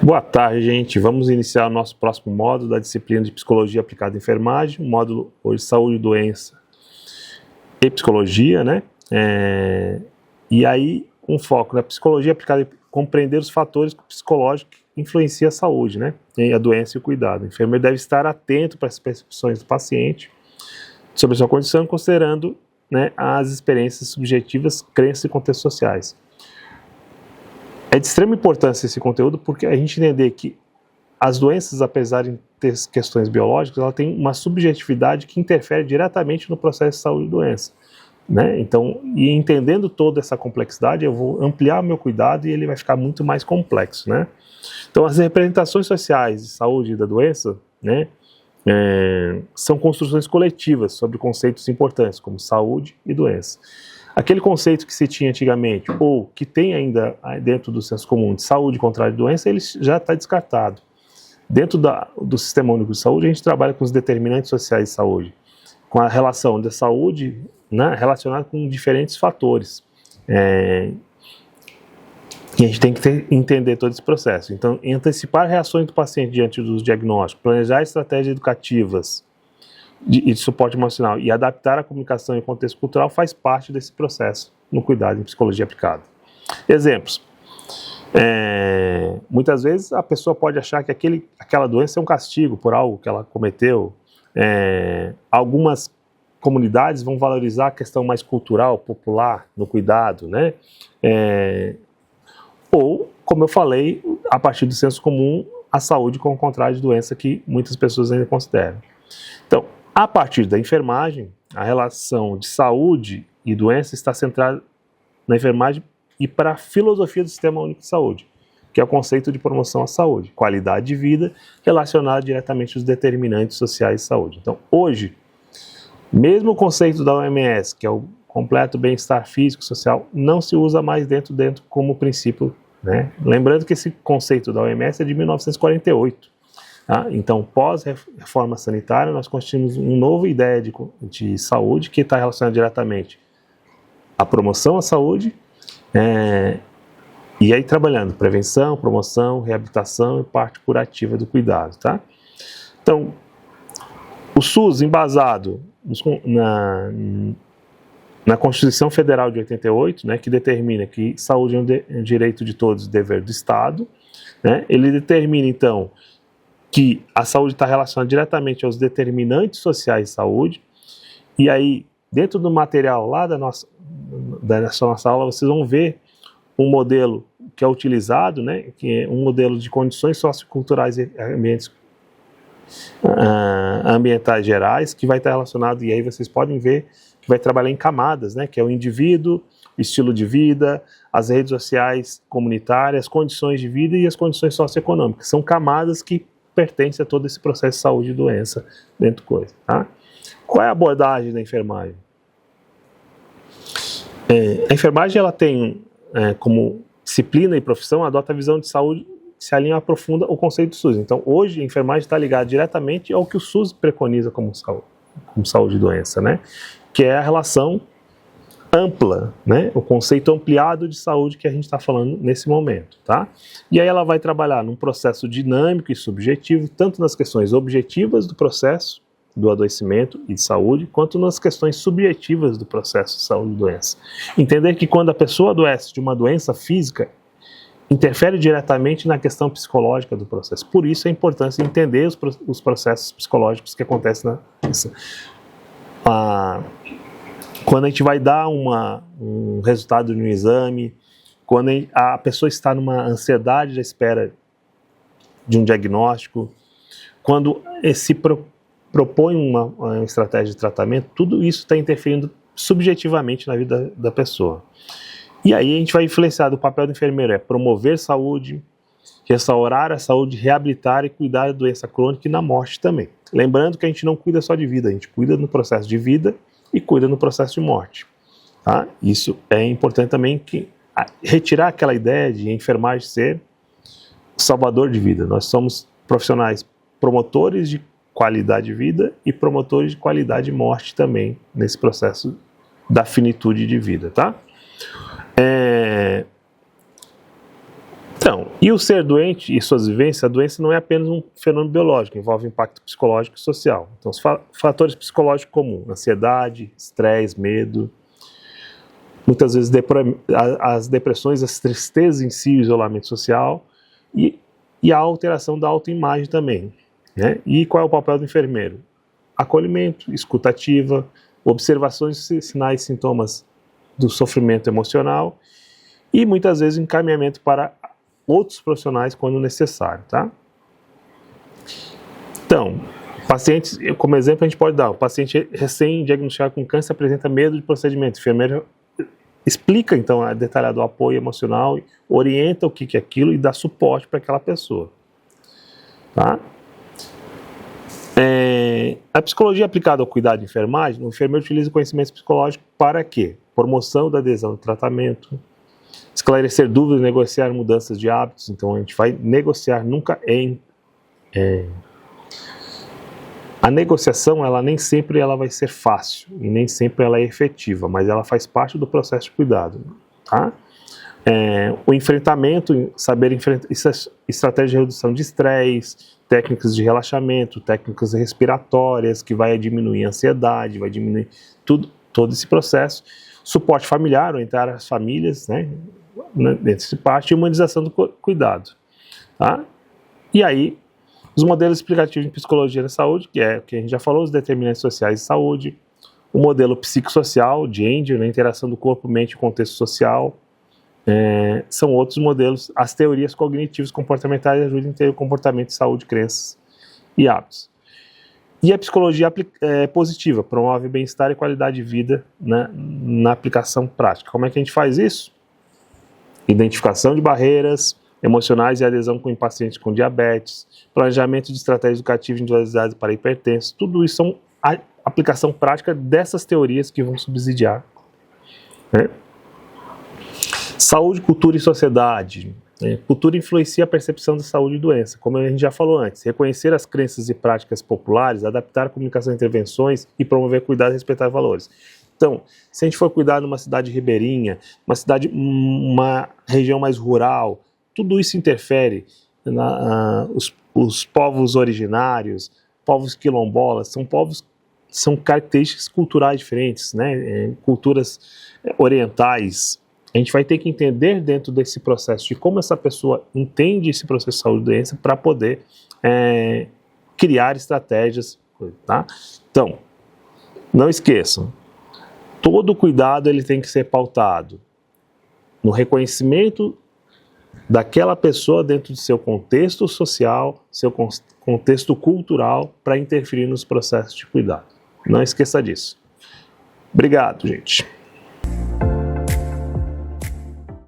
Boa tarde, gente. Vamos iniciar o nosso próximo módulo da disciplina de Psicologia Aplicada à Enfermagem, o módulo hoje Saúde, Doença e Psicologia, né? E aí, um foco na psicologia aplicada a compreender os fatores psicológicos que influenciam a saúde, né? E a doença e o cuidado. O enfermeiro deve estar atento para as percepções do paciente sobre a sua condição, considerando, né, as experiências subjetivas, crenças e contextos sociais. É de extrema importância esse conteúdo porque a gente entender que as doenças, apesar de ter questões biológicas, ela tem uma subjetividade que interfere diretamente no processo de saúde e doença, né? Então, e entendendo toda essa complexidade, eu vou ampliar o meu cuidado e ele vai ficar muito mais complexo, né? Então, as representações sociais de saúde e da doença, né, são construções coletivas sobre conceitos importantes como saúde e doença. Aquele conceito que se tinha antigamente, ou que tem ainda dentro do senso comum de saúde contrário de doença, ele já está descartado. Dentro do Sistema Único de Saúde, a gente trabalha com os determinantes sociais de saúde, com a relação da saúde, né, relacionada com diferentes fatores. E a gente tem que entender todo esse processo. Então, antecipar reações do paciente diante dos diagnósticos, planejar estratégias educativas de suporte emocional e adaptar a comunicação e o contexto cultural faz parte desse processo no cuidado em psicologia aplicada. Exemplos. Muitas vezes a pessoa pode achar que aquela doença é um castigo por algo que ela cometeu. Algumas comunidades vão valorizar a questão mais cultural, popular, no cuidado, né? Ou, como eu falei, a partir do senso comum, a saúde como contrário de doença que muitas pessoas ainda consideram. Então, a partir da enfermagem, a relação de saúde e doença está centrada na enfermagem e para a filosofia do Sistema Único de Saúde, que é o conceito de promoção à saúde, qualidade de vida relacionada diretamente aos determinantes sociais de saúde. Então, hoje, mesmo o conceito da OMS, que é o completo bem-estar físico e social, não se usa mais dentro como princípio, né? Lembrando que esse conceito da OMS é de 1948. Tá? Então, pós-reforma sanitária, nós constituímos uma nova ideia de saúde que está relacionada diretamente à promoção à saúde, e aí trabalhando prevenção, promoção, reabilitação e parte curativa do cuidado. Tá? Então, o SUS, embasado na Constituição Federal de 88, né, que determina que saúde é um direito de todos e dever do Estado, né, ele determina, então, que a saúde está relacionada diretamente aos determinantes sociais de saúde, e aí, dentro do material lá da nossa aula, vocês vão ver um modelo que é utilizado, né, que é um modelo de condições socioculturais e ambientais gerais, que vai estar relacionado, e aí vocês podem ver que vai trabalhar em camadas, né, que é o indivíduo, o estilo de vida, as redes sociais comunitárias, as condições de vida e as condições socioeconômicas. São camadas que pertence a todo esse processo de saúde e doença dentro do coisa. Tá? Qual é a abordagem da enfermagem? A enfermagem ela tem como disciplina e profissão, adota a visão de saúde que se alinha e aprofunda o conceito do SUS. Então, hoje, a enfermagem está ligada diretamente ao que o SUS preconiza como saúde e doença, né? Que é a relação ampla, né? O conceito ampliado de saúde que a gente está falando nesse momento, tá? E aí ela vai trabalhar num processo dinâmico e subjetivo, tanto nas questões objetivas do processo do adoecimento e de saúde, quanto nas questões subjetivas do processo de saúde e doença. Entender que quando a pessoa adoece de uma doença física, interfere diretamente na questão psicológica do processo. Por isso a importância de entender os processos psicológicos que acontecem na doença. Quando a gente vai dar um resultado de um exame, quando a pessoa está numa ansiedade à espera de um diagnóstico, quando se propõe uma estratégia de tratamento, tudo isso está interferindo subjetivamente na vida da pessoa. E aí a gente vai influenciar do papel do enfermeiro, é promover saúde, restaurar a saúde, reabilitar e cuidar da doença crônica e na morte também. Lembrando que a gente não cuida só de vida, a gente cuida no processo de vida e cuida no processo de morte. Tá? Isso é importante também, que retirar aquela ideia de enfermagem ser salvador de vida. Nós somos profissionais promotores de qualidade de vida e promotores de qualidade de morte também nesse processo da finitude de vida. Tá? Então, e o ser doente e suas vivências, a doença não é apenas um fenômeno biológico, envolve impacto psicológico e social. Então, os fatores psicológicos comuns, ansiedade, estresse, medo, muitas vezes as depressões, as tristezas em si, o isolamento social e a alteração da autoimagem também, né? E qual é o papel do enfermeiro? Acolhimento, escuta ativa, observações, sinais e sintomas do sofrimento emocional e muitas vezes encaminhamento para outros profissionais quando necessário, tá? Então, pacientes, como exemplo a gente pode dar, o paciente recém-diagnosticado com câncer apresenta medo de procedimento, o enfermeiro explica então detalhado o apoio emocional, orienta o que é aquilo e dá suporte para aquela pessoa, tá? A psicologia aplicada ao cuidado de enfermagem, o enfermeiro utiliza conhecimentos psicológicos para quê? Promoção da adesão ao tratamento, esclarecer dúvidas, negociar mudanças de hábitos. Então a gente vai negociar nunca a negociação, ela nem sempre ela vai ser fácil e nem sempre ela é efetiva, mas ela faz parte do processo de cuidado, tá? O enfrentamento, saber enfrentar, estratégia de redução de estresse, técnicas de relaxamento, técnicas respiratórias, que vai diminuir a ansiedade, vai diminuir todo esse processo. Suporte familiar, orientar as famílias, né, dessa parte, e humanização do cuidado, tá? E aí, os modelos explicativos de psicologia da saúde, que é o que a gente já falou, os determinantes sociais de saúde, o modelo psicossocial, de Andrew, na interação do corpo, mente e contexto social, são outros modelos. As teorias cognitivas comportamentais ajudam a entender o comportamento de saúde, crenças e hábitos. E a psicologia positiva, promove bem-estar e qualidade de vida, né, na aplicação prática. Como é que a gente faz isso? Identificação de barreiras emocionais e adesão com pacientes com diabetes, planejamento de estratégias educativas individualizadas para hipertensos, tudo isso são a aplicação prática dessas teorias que vão subsidiar, né? Saúde, cultura e sociedade. Cultura influencia a percepção da saúde e doença, como a gente já falou antes. Reconhecer as crenças e práticas populares, adaptar a comunicação e intervenções e promover cuidado e respeitar valores. Então, se a gente for cuidar numa cidade ribeirinha, uma região mais rural, tudo isso interfere. Os povos originários, povos quilombolas, são características culturais diferentes, né? Culturas orientais. A gente vai ter que entender dentro desse processo de como essa pessoa entende esse processo de saúde e doença para poder criar estratégias, tá? Então, não esqueçam, todo cuidado ele tem que ser pautado no reconhecimento daquela pessoa dentro do seu contexto social, seu contexto cultural, para interferir nos processos de cuidado. Não esqueça disso. Obrigado, gente.